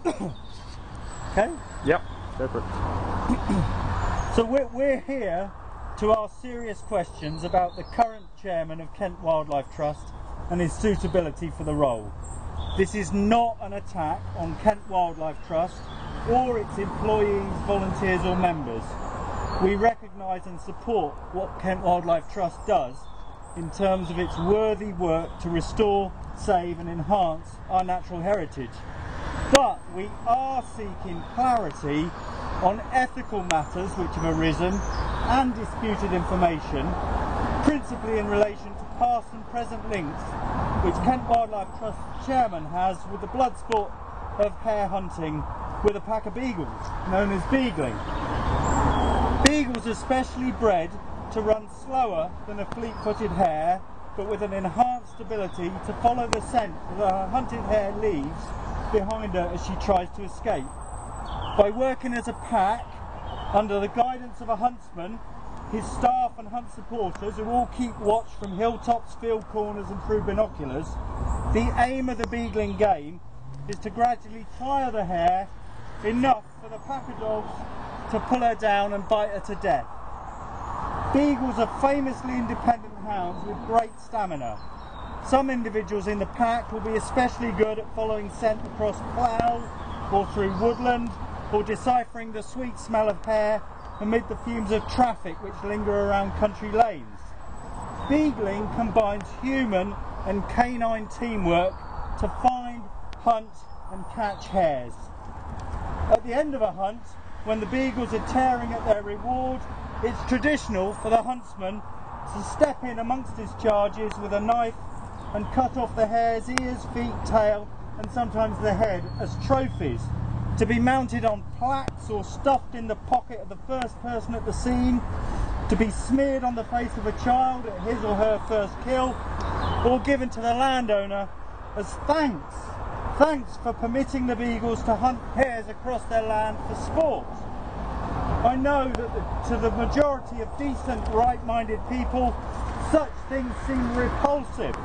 Okay? Yep, go for it. So we're here to ask serious questions about the current chairman of Kent Wildlife Trust and his suitability for the role. This is not an attack on Kent Wildlife Trust or its employees, volunteers or members. We recognise and support what Kent Wildlife Trust does in terms of its worthy work to restore, save and enhance our natural heritage. But we are seeking clarity on ethical matters which have arisen and disputed information, principally in relation to past and present links which Kent Wildlife Trust chairman has with the blood sport of hare hunting with a pack of beagles known as beagling. Beagles are specially bred to run slower than a fleet-footed hare, but with an enhanced ability to follow the scent that a hunted hare leaves behind her as she tries to escape. By working as a pack, under the guidance of a huntsman, his staff and hunt supporters who all keep watch from hilltops, field corners and through binoculars, the aim of the beagling game is to gradually tire the hare enough for the pack of dogs to pull her down and bite her to death. Beagles are famously independent hounds with great stamina. Some individuals in the pack will be especially good at following scent across plough or through woodland, or deciphering the sweet smell of hare amid the fumes of traffic which linger around country lanes. Beagling combines human and canine teamwork to find, hunt and catch hares. At the end of a hunt, when the beagles are tearing at their reward, it's traditional for the huntsman to step in amongst his charges with a knife and cut off the hare's ears, feet, tail and sometimes the head as trophies, to be mounted on plaques or stuffed in the pocket of the first person at the scene, to be smeared on the face of a child at his or her first kill, or given to the landowner as thanks. Thanks for permitting the beagles to hunt hares across their land for sport. I know that to the majority of decent, right-minded people, such things seem repulsive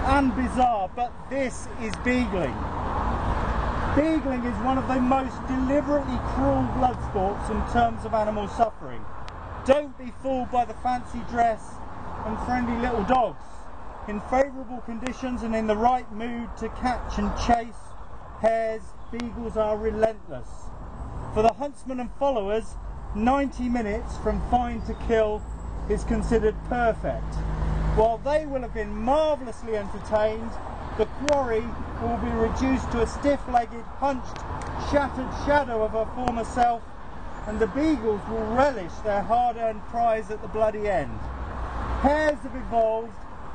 and bizarre, but this is beagling. Beagling is one of the most deliberately cruel blood sports in terms of animal suffering. Don't be fooled by the fancy dress and friendly little dogs. In favourable conditions and in the right mood to catch and chase hares, beagles are relentless. For the huntsmen and followers, 90 minutes from find to kill is considered perfect. While they will have been marvellously entertained, the quarry will be reduced to a stiff-legged, hunched, shattered shadow of her former self, and the beagles will relish their hard-earned prize at the bloody end. Hares have evolved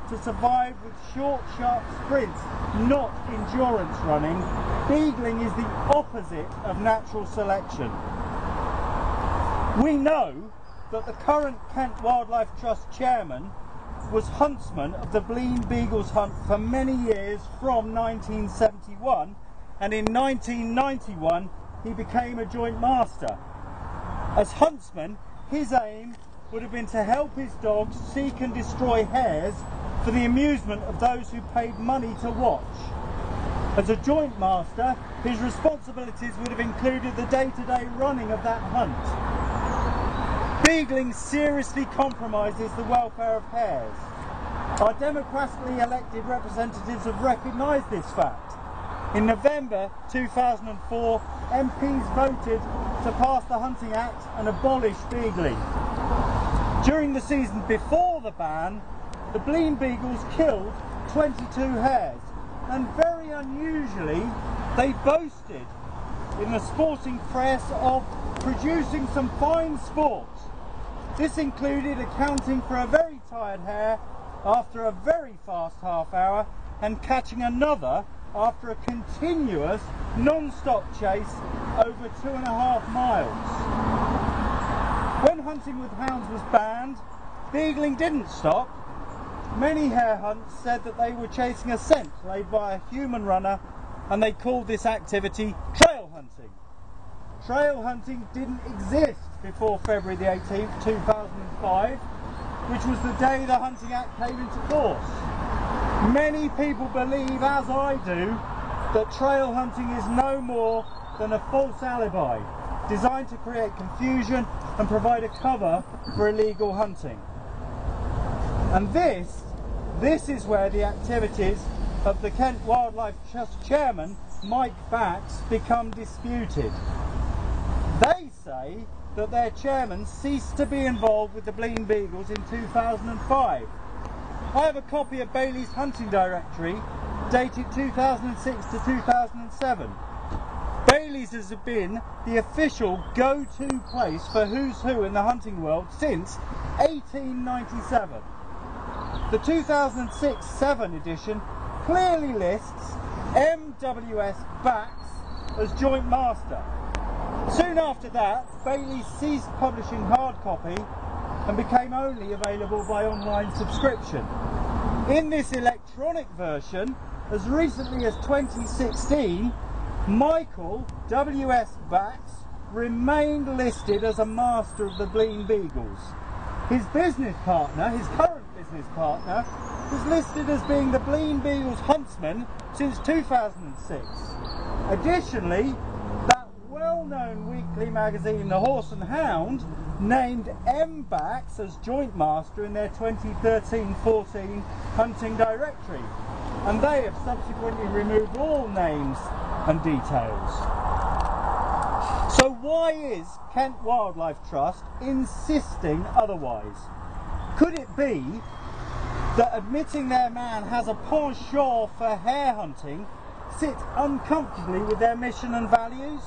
to survive with short, sharp sprints, not endurance running. Beagling is the opposite of natural selection. We know that the current Kent Wildlife Trust chairman was huntsman of the Blean Beagles hunt for many years from 1971, and in 1991 he became a joint master. As huntsman, his aim would have been to help his dogs seek and destroy hares for the amusement of those who paid money to watch. As a joint master, his responsibilities would have included the day-to-day running of that hunt. Beagling seriously compromises the welfare of hares. Our democratically elected representatives have recognised this fact. In November 2004, MPs voted to pass the Hunting Act and abolish beagling. During the season before the ban, the Blean Beagles killed 22 hares, and very unusually, they boasted in the sporting press of producing some fine sport. This included accounting for a very tired hare after a very fast half hour and catching another after a continuous non-stop chase over 2.5 miles. When hunting with hounds was banned, beagling didn't stop. Many hare hunts said that they were chasing a scent laid by a human runner, and they called this activity trail hunting. Trail hunting didn't exist before February the 18th, 2005, which was the day the Hunting Act came into force. Many people believe, as I do, that trail hunting is no more than a false alibi designed to create confusion and provide a cover for illegal hunting. And this is where the activities of the Kent Wildlife Trust chairman, Mike Bax, become disputed. They say that their chairman ceased to be involved with the Blean Beagles in 2005. I have a copy of Bailey's hunting directory dated 2006 to 2007. Bailey's has been the official go-to place for who's who in the hunting world since 1897. The 2006-7 edition clearly lists MWS Bax as joint master. Soon after that, Bailey ceased publishing hard copy and became only available by online subscription. In this electronic version, as recently as 2016, Michael W.S. Bax remained listed as a master of the Blean Beagles. His business partner, his current business partner, was listed as being the Blean Beagles huntsman since 2006. Additionally, that well-known weekly magazine, The Horse and Hound, named M. Bax as joint master in their 2013-14 hunting directory, and they have subsequently removed all names and details. So why is Kent Wildlife Trust insisting otherwise? Could it be that admitting their man has a penchant for hare hunting sits uncomfortably with their mission and values?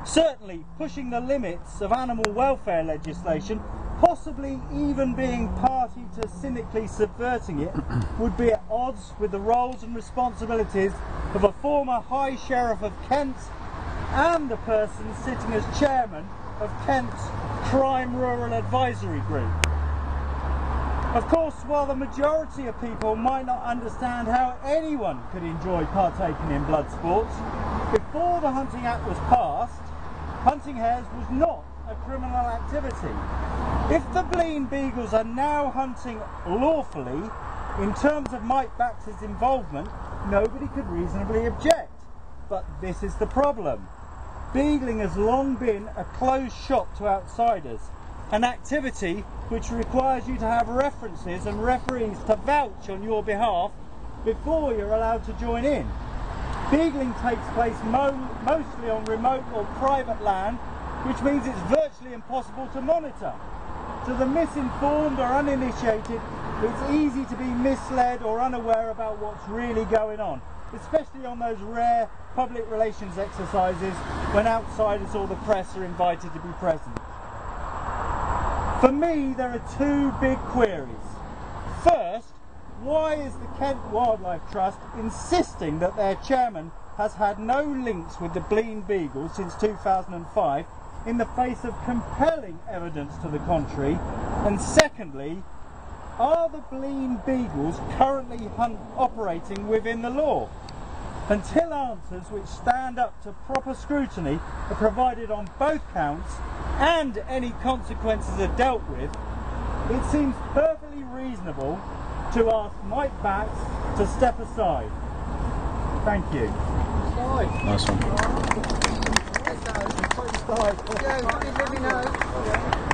Certainly pushing the limits of animal welfare legislation, possibly even being party to cynically subverting it, would be at odds with the roles and responsibilities of a former High Sheriff of Kent and a person sitting as chairman of Kent's Crime Rural Advisory Group. Of course, while the majority of people might not understand how anyone could enjoy partaking in blood sports, before the Hunting Act was passed, hunting hares was not a criminal activity. If the Blean Beagles are now hunting lawfully, in terms of Mike Bax's involvement, nobody could reasonably object. But this is the problem. Beagling has long been a closed shop to outsiders, an activity which requires you to have references and referees to vouch on your behalf before you're allowed to join in. Beagling takes place mostly on remote or private land, which means it's virtually impossible to monitor. To the misinformed or uninitiated, it's easy to be misled or unaware about what's really going on, especially on those rare public relations exercises when outsiders or the press are invited to be present. For me, there are two big queries. First, why is the Kent Wildlife Trust insisting that their chairman has had no links with the Blean Beagles since 2005 in the face of compelling evidence to the contrary? And secondly, are the Blean Beagles currently operating within the law? Until answers which stand up to proper scrutiny are provided on both counts and any consequences are dealt with, it seems perfectly reasonable to ask Mike Bax to step aside. Thank you. Nice one. Yeah, let me know.